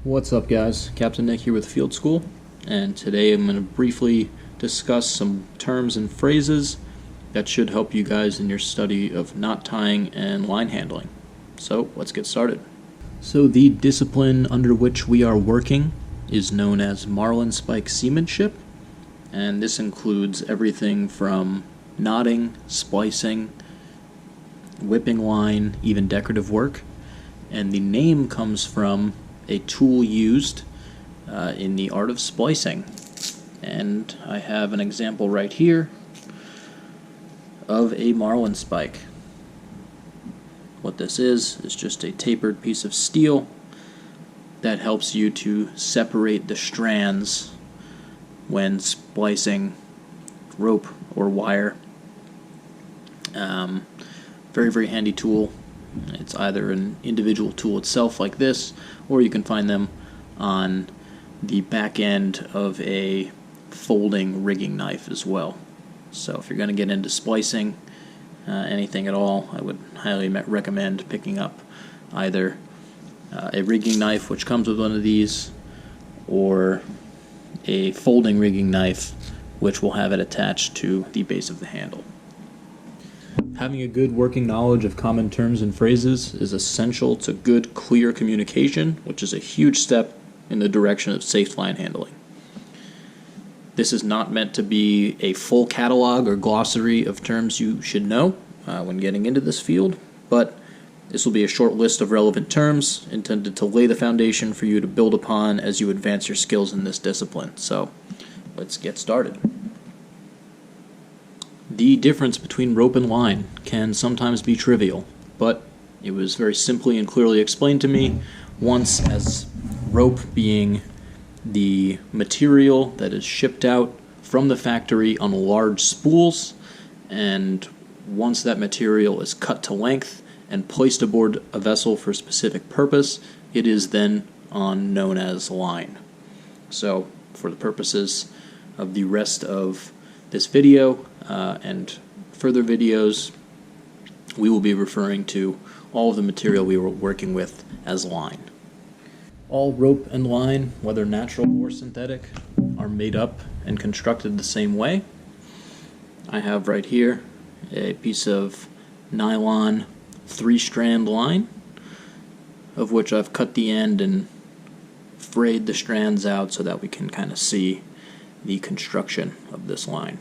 What's up, guys? Captain Nick here with Field School, and today I'm going to briefly discuss some terms and phrases that should help you guys in your study of knot tying and line handling. So let's get started. So the discipline under which we are working is known as Marlinspike Seamanship, and this includes everything from knotting, splicing, whipping line, even decorative work. And the name comes from a tool used in the art of splicing. And I have an example right here of a marlinspike. What this is just a tapered piece of steel that helps you to separate the strands when splicing rope or wire. Very, very handy tool. It's either an individual tool itself like this, or you can find them on the back end of a folding rigging knife as well. So if you're going to get into splicing anything at all, I would highly recommend picking up either a rigging knife, which comes with one of these, or a folding rigging knife, which will have it attached to the base of the handle. Having a good working knowledge of common terms and phrases is essential to good, clear communication, which is a huge step in the direction of safe line handling. This is not meant to be a full catalog or glossary of terms you should know when getting into this field, but this will be a short list of relevant terms intended to lay the foundation for you to build upon as you advance your skills in this discipline. So, let's get started. The difference between rope and line can sometimes be trivial, but it was very simply and clearly explained to me once as rope being the material that is shipped out from the factory on large spools, and once that material is cut to length and placed aboard a vessel for a specific purpose, it is then known as line. So, for the purposes of the rest of this video and further videos, we will be referring to all of the material we were working with as line. All rope and line, whether natural or synthetic, are made up and constructed the same way. I have right here a piece of nylon 3-strand line, of which I've cut the end and frayed the strands out so that we can kind of see the construction of this line.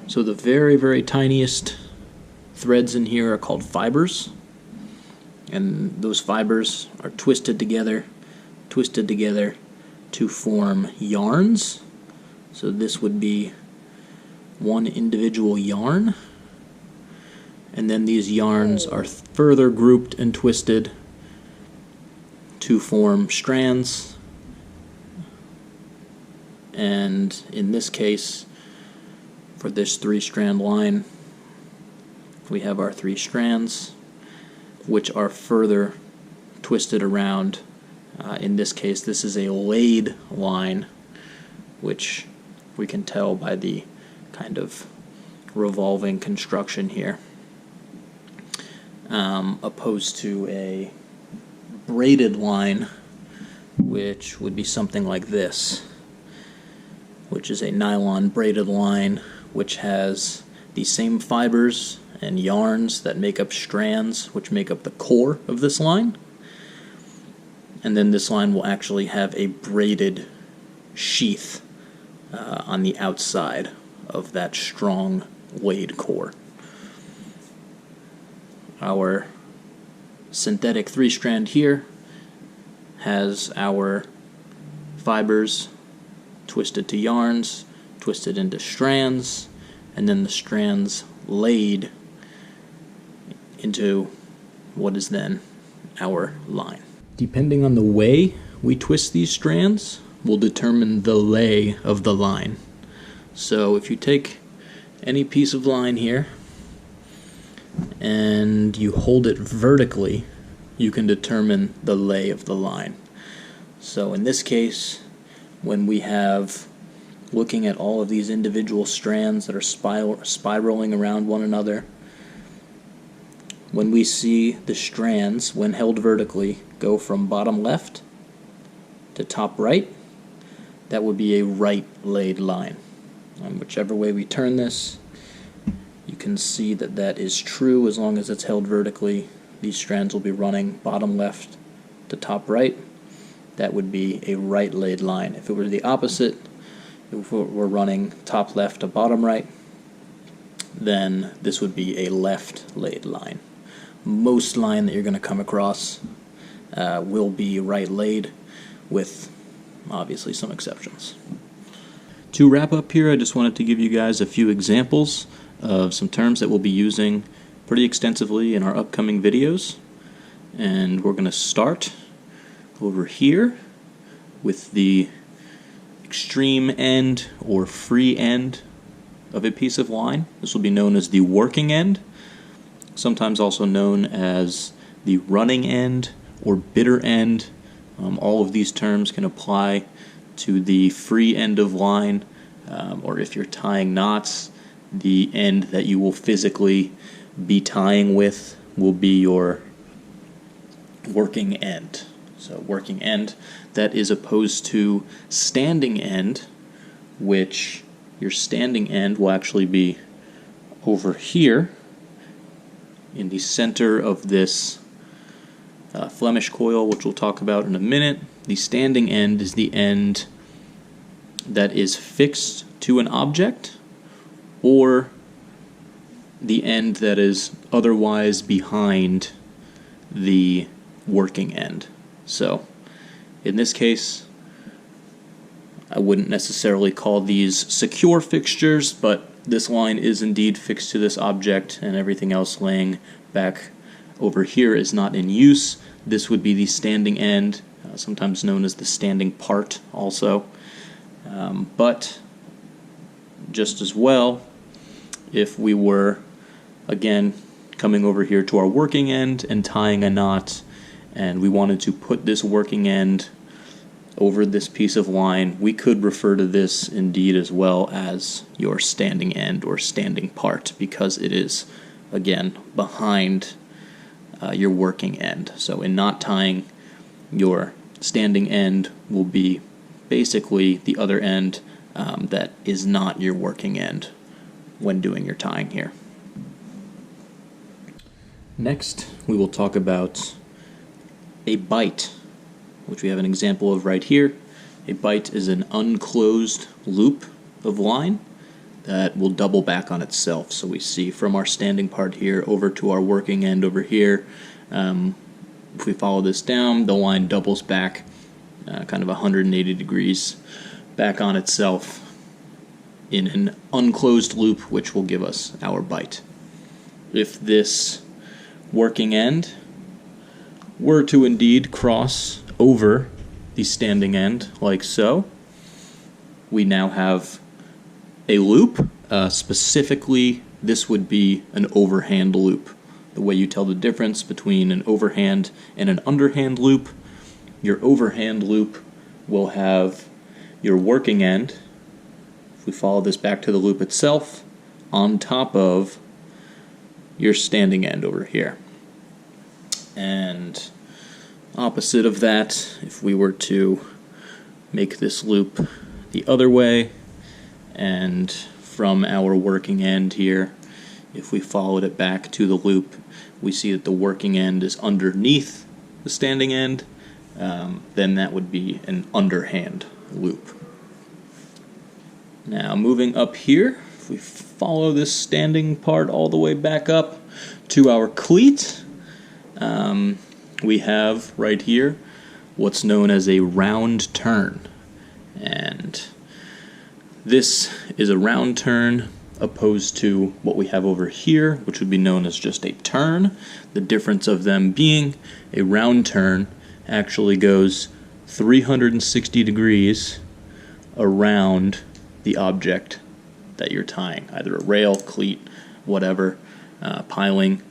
So the very, very tiniest threads in here are called fibers, and those fibers are twisted together to form yarns. So this would be one individual yarn, and then these yarns are further grouped and twisted to form strands. And in this case, for this 3-strand line, we have our 3 strands, which are further twisted around. In this case, this is a laid line, which we can tell by the kind of revolving construction here, opposed to a braided line, which would be something like this, which is a nylon braided line, which has the same fibers and yarns that make up strands, which make up the core of this line. And then this line will actually have a braided sheath on the outside of that strong laid core. Our synthetic 3-strand here has our fibers twisted to yarns, twisted into strands, and then the strands laid into what is then our line. Depending on the way we twist these strands will determine the lay of the line. So if you take any piece of line here and you hold it vertically, you can determine the lay of the line. So in this case, when we have looking at all of these individual strands that are spiraling around one another, when we see the strands, when held vertically, go from bottom left to top right, that would be a right laid line. And whichever way we turn this, you can see that that is true as long as it's held vertically. These strands will be running bottom left to top right. That would be a right laid line. If it were the opposite, if we're running top left to bottom right, then this would be a left laid line. Most line that you're going to come across will be right laid, with obviously some exceptions. To wrap up here, I just wanted to give you guys a few examples of some terms that we'll be using pretty extensively in our upcoming videos. And we're going to start over here with the extreme end or free end of a piece of line. This will be known as the working end, sometimes also known as the running end or bitter end. All of these terms can apply to the free end of line, or if you're tying knots, the end that you will physically be tying with will be your working end. So working end, that is opposed to standing end, which your standing end will actually be over here in the center of this Flemish coil, which we'll talk about in a minute. The standing end is the end that is fixed to an object, or the end that is otherwise behind the working end. So in this case, I wouldn't necessarily call these secure fixtures, but this line is indeed fixed to this object, and everything else laying back over here is not in use. This would be the standing end, sometimes known as the standing part also. But just as well, if we were, again, coming over here to our working end and tying a knot, and we wanted to put this working end over this piece of line, we could refer to this indeed as well as your standing end or standing part, because it is, again, behind your working end. So in knot tying, your standing end will be basically the other end that is not your working end when doing your tying here. Next, we will talk about a bight, which we have an example of right here. A bight is an unclosed loop of line that will double back on itself. So we see from our standing part here over to our working end over here. If we follow this down, the line doubles back kind of 180 degrees back on itself in an unclosed loop, which will give us our bight. If this working end were to indeed cross over the standing end like so, we now have a loop. Specifically, this would be an overhand loop. The way you tell the difference between an overhand and an underhand loop, your overhand loop will have your working end, if we follow this back to the loop itself, on top of your standing end over here. And opposite of that, if we were to make this loop the other way, and from our working end here, if we followed it back to the loop, we see that the working end is underneath the standing end, then that would be an underhand loop. Now moving up here, if we follow this standing part all the way back up to our cleat, we have right here what's known as a round turn. And this is a round turn opposed to what we have over here, which would be known as just a turn. The difference of them being a round turn actually goes 360 degrees around the object that you're tying, either a rail, cleat, whatever, piling.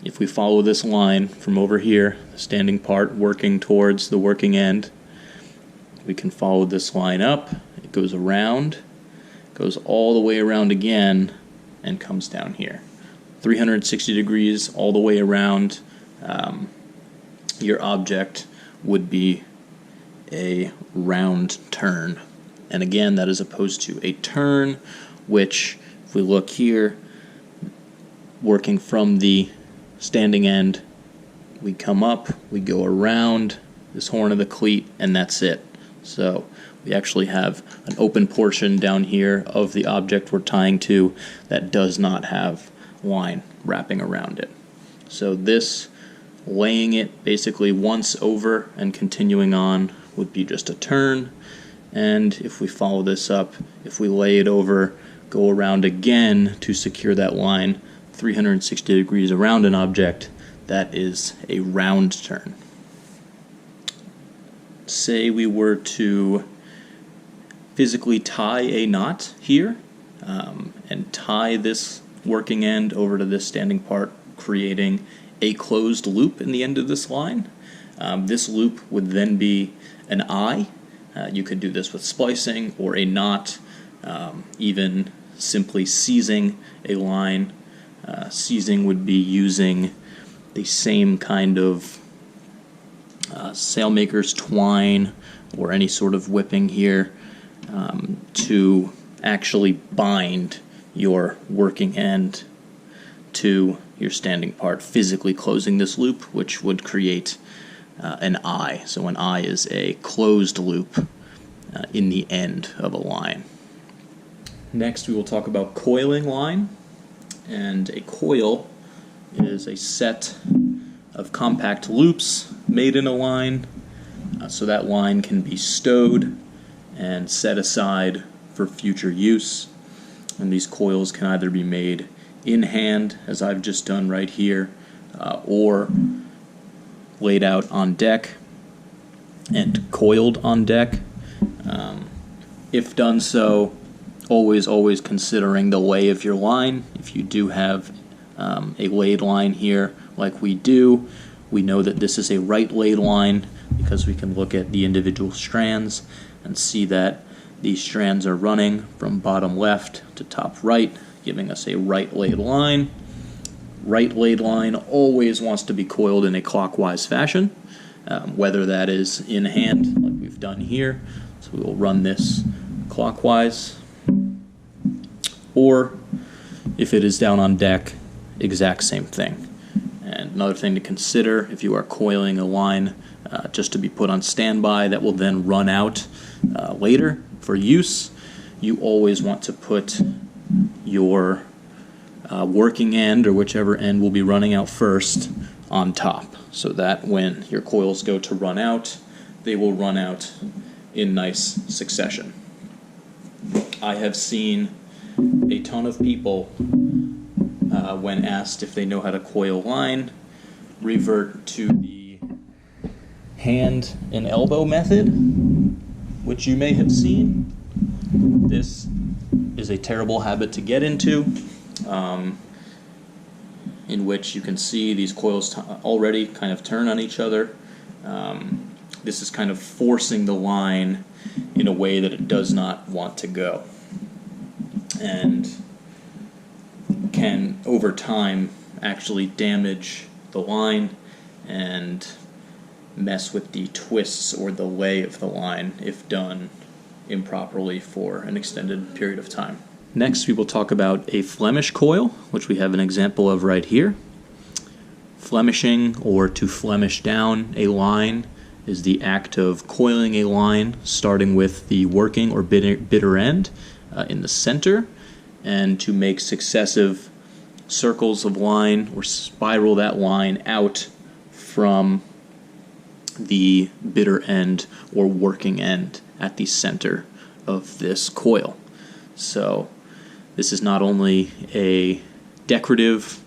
If we follow this line from over here, the standing part working towards the working end, we can follow this line up. It goes around, goes all the way around again, and comes down here. 360 degrees all the way around your object would be a round turn. And again, that is opposed to a turn, which, if we look here, working from the standing end, we come up, we go around this horn of the cleat, and that's it. So we actually have an open portion down here of the object we're tying to that does not have line wrapping around it. So this, laying it basically once over and continuing on, would be just a turn. And if we follow this up, if we lay it over, go around again to secure that line 360 degrees around an object, that is a round turn. Say we were to physically tie a knot here and tie this working end over to this standing part, creating a closed loop in the end of this line. This loop would then be an eye. You could do this with splicing or a knot, even simply seizing a line. Seizing would be using the same kind of sailmaker's twine or any sort of whipping here to actually bind your working end to your standing part, physically closing this loop, which would create an eye. So an eye is a closed loop in the end of a line. Next, we will talk about coiling line. And a coil is a set of compact loops made in a line, so that line can be stowed and set aside for future use. And these coils can either be made in hand, as I've just done right here, or laid out on deck and coiled on deck. If done so, always considering the lay of your line. If you do have a laid line here like we do, we know that this is a right laid line because we can look at the individual strands and see that these strands are running from bottom left to top right, giving us a right laid line. Right laid line always wants to be coiled in a clockwise fashion, whether that is in hand like we've done here. So we will run this clockwise, or if it is down on deck, exact same thing. And another thing to consider, if you are coiling a line just to be put on standby that will then run out later for use, you always want to put your working end, or whichever end will be running out first, on top, so that when your coils go to run out, they will run out in nice succession. I have seen a ton of people, when asked if they know how to coil line, revert to the hand and elbow method, which you may have seen. This is a terrible habit to get into, in which you can see these coils already kind of turn on each other. This is kind of forcing the line in a way that it does not want to go, and can over time actually damage the line and mess with the twists or the lay of the line if done improperly for an extended period of time. Next, we will talk about a Flemish coil, which we have an example of right here. Flemishing, or to flemish down a line, is the act of coiling a line, starting with the working or bitter end in the center, and to make successive circles of line or spiral that line out from the bitter end or working end at the center of this coil. So this is not only a decorative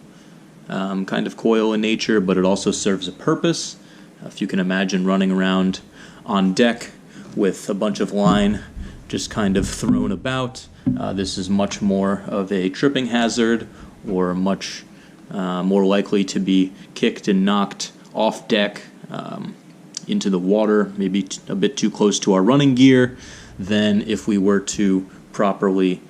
kind of coil in nature, but it also serves a purpose. If you can imagine running around on deck with a bunch of line just kind of thrown about, this is much more of a tripping hazard, or much more likely to be kicked and knocked off deck into the water, maybe a bit too close to our running gear, than if we were to properly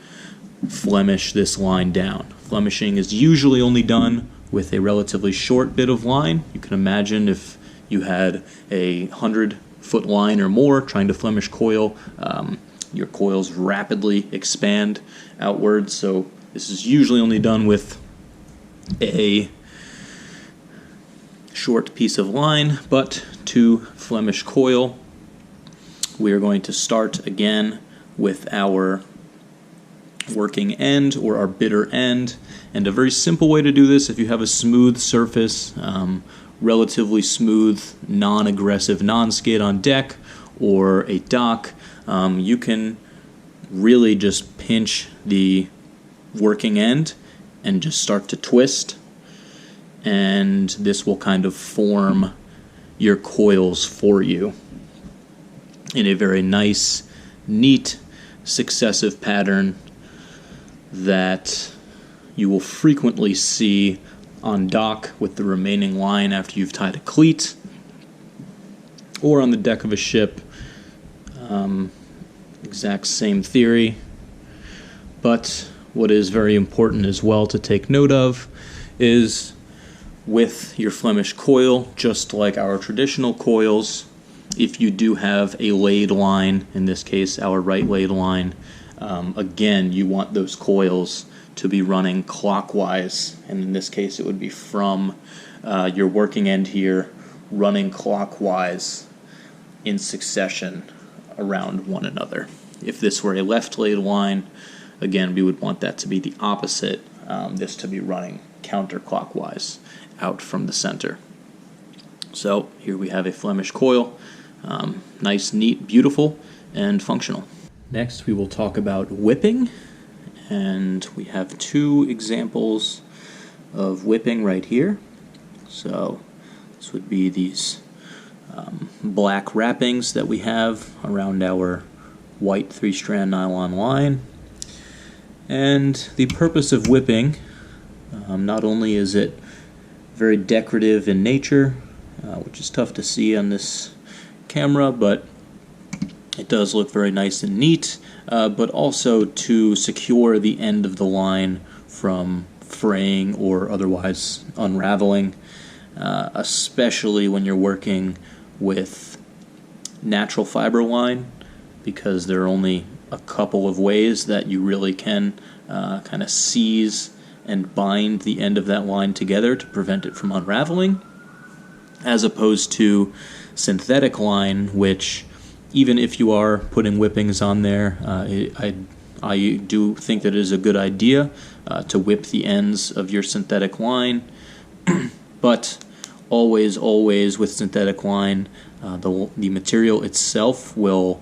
Flemish this line down. Flemishing is usually only done with a relatively short bit of line. You can imagine if you had a 100-foot line or more trying to Flemish coil, your coils rapidly expand outwards. So this is usually only done with a short piece of line, but to Flemish coil, we are going to start again with our working end or our bitter end. And a very simple way to do this, if you have a smooth surface, relatively smooth, non-aggressive non-skid on deck or a dock, you can really just pinch the working end and just start to twist, and this will kind of form your coils for you in a very nice, neat, successive pattern that you will frequently see on dock with the remaining line after you've tied a cleat, or on the deck of a ship. Exact same theory, but what is very important as well to take note of is with your Flemish coil, just like our traditional coils, if you do have a laid line, in this case our right laid line, again you want those coils to be running clockwise, and in this case it would be from your working end here running clockwise in succession around one another. If this were a left laid line, again we would want that to be the opposite, this to be running counterclockwise out from the center. So here we have a Flemish coil, nice, neat, beautiful, and functional. Next we will talk about whipping, and we have two examples of whipping right here. So this would be these black wrappings that we have around our white 3-strand nylon line. And the purpose of whipping, not only is it very decorative in nature, which is tough to see on this camera, but it does look very nice and neat, but also to secure the end of the line from fraying or otherwise unraveling, especially when you're working with natural fiber line, because there are only a couple of ways that you really can kind of seize and bind the end of that line together to prevent it from unraveling, as opposed to synthetic line, which even if you are putting whippings on there, I do think that it is a good idea to whip the ends of your synthetic line, but always with synthetic line, the material itself will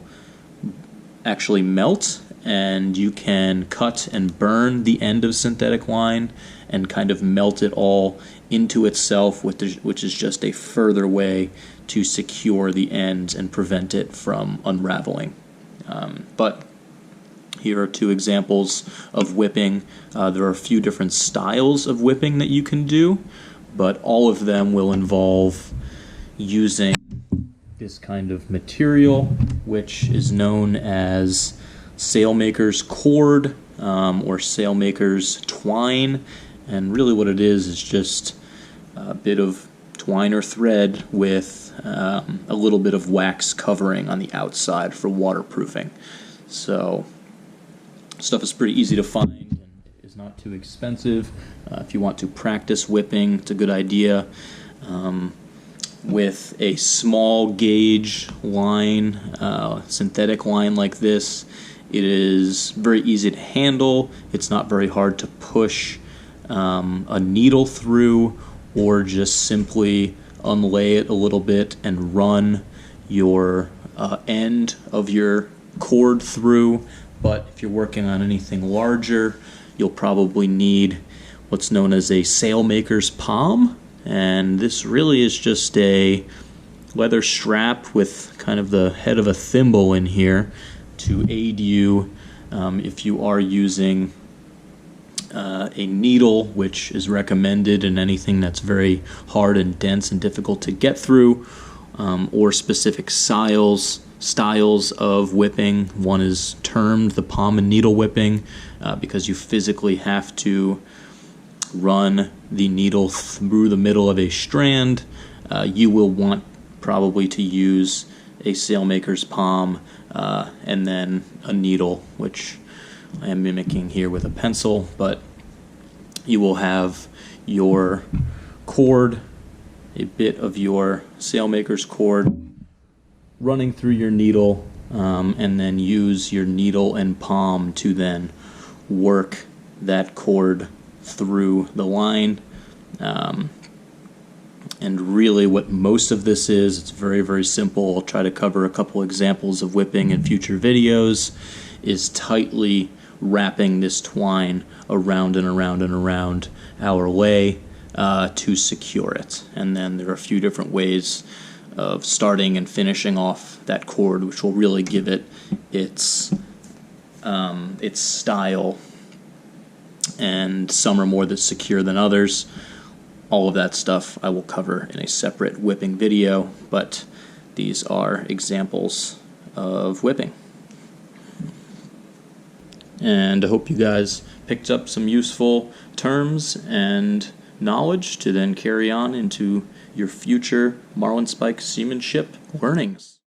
actually melt, and you can cut and burn the end of synthetic line and kind of melt it all into itself, which is just a further way to secure the ends and prevent it from unraveling. But here are two examples of whipping. There are a few different styles of whipping that you can do, but all of them will involve using this kind of material, which is known as sailmaker's cord or sailmaker's twine. And really what it is just a bit of twine or thread with a little bit of wax covering on the outside for waterproofing. So stuff is pretty easy to find and is not too expensive. If you want to practice whipping, it's a good idea. With a small gauge line, synthetic line like this, it is very easy to handle. It's not very hard to push a needle through, or just simply unlay it a little bit and run your end of your cord through. But if you're working on anything larger, you'll probably need what's known as a sailmaker's palm. And this really is just a leather strap with kind of the head of a thimble in here to aid you if you are using a needle, which is recommended in anything that's very hard and dense and difficult to get through, or specific styles of whipping. One is termed the palm and needle whipping because you physically have to run the needle through the middle of a strand, you will want probably to use a sailmaker's palm and then a needle, which I am mimicking here with a pencil, but you will have your cord, a bit of your sailmaker's cord running through your needle, and then use your needle and palm to then work that cord through the line. And really what most of this is, it's very, very simple. I'll try to cover a couple examples of whipping in future videos, is tightly wrapping this twine around and around and around our lay to secure it. And then there are a few different ways of starting and finishing off that cord, which will really give it its style, and some are more secure than others. All of that stuff I will cover in a separate whipping video, but these are examples of whipping. And I hope you guys picked up some useful terms and knowledge to then carry on into your future Marlinspike Seamanship learnings.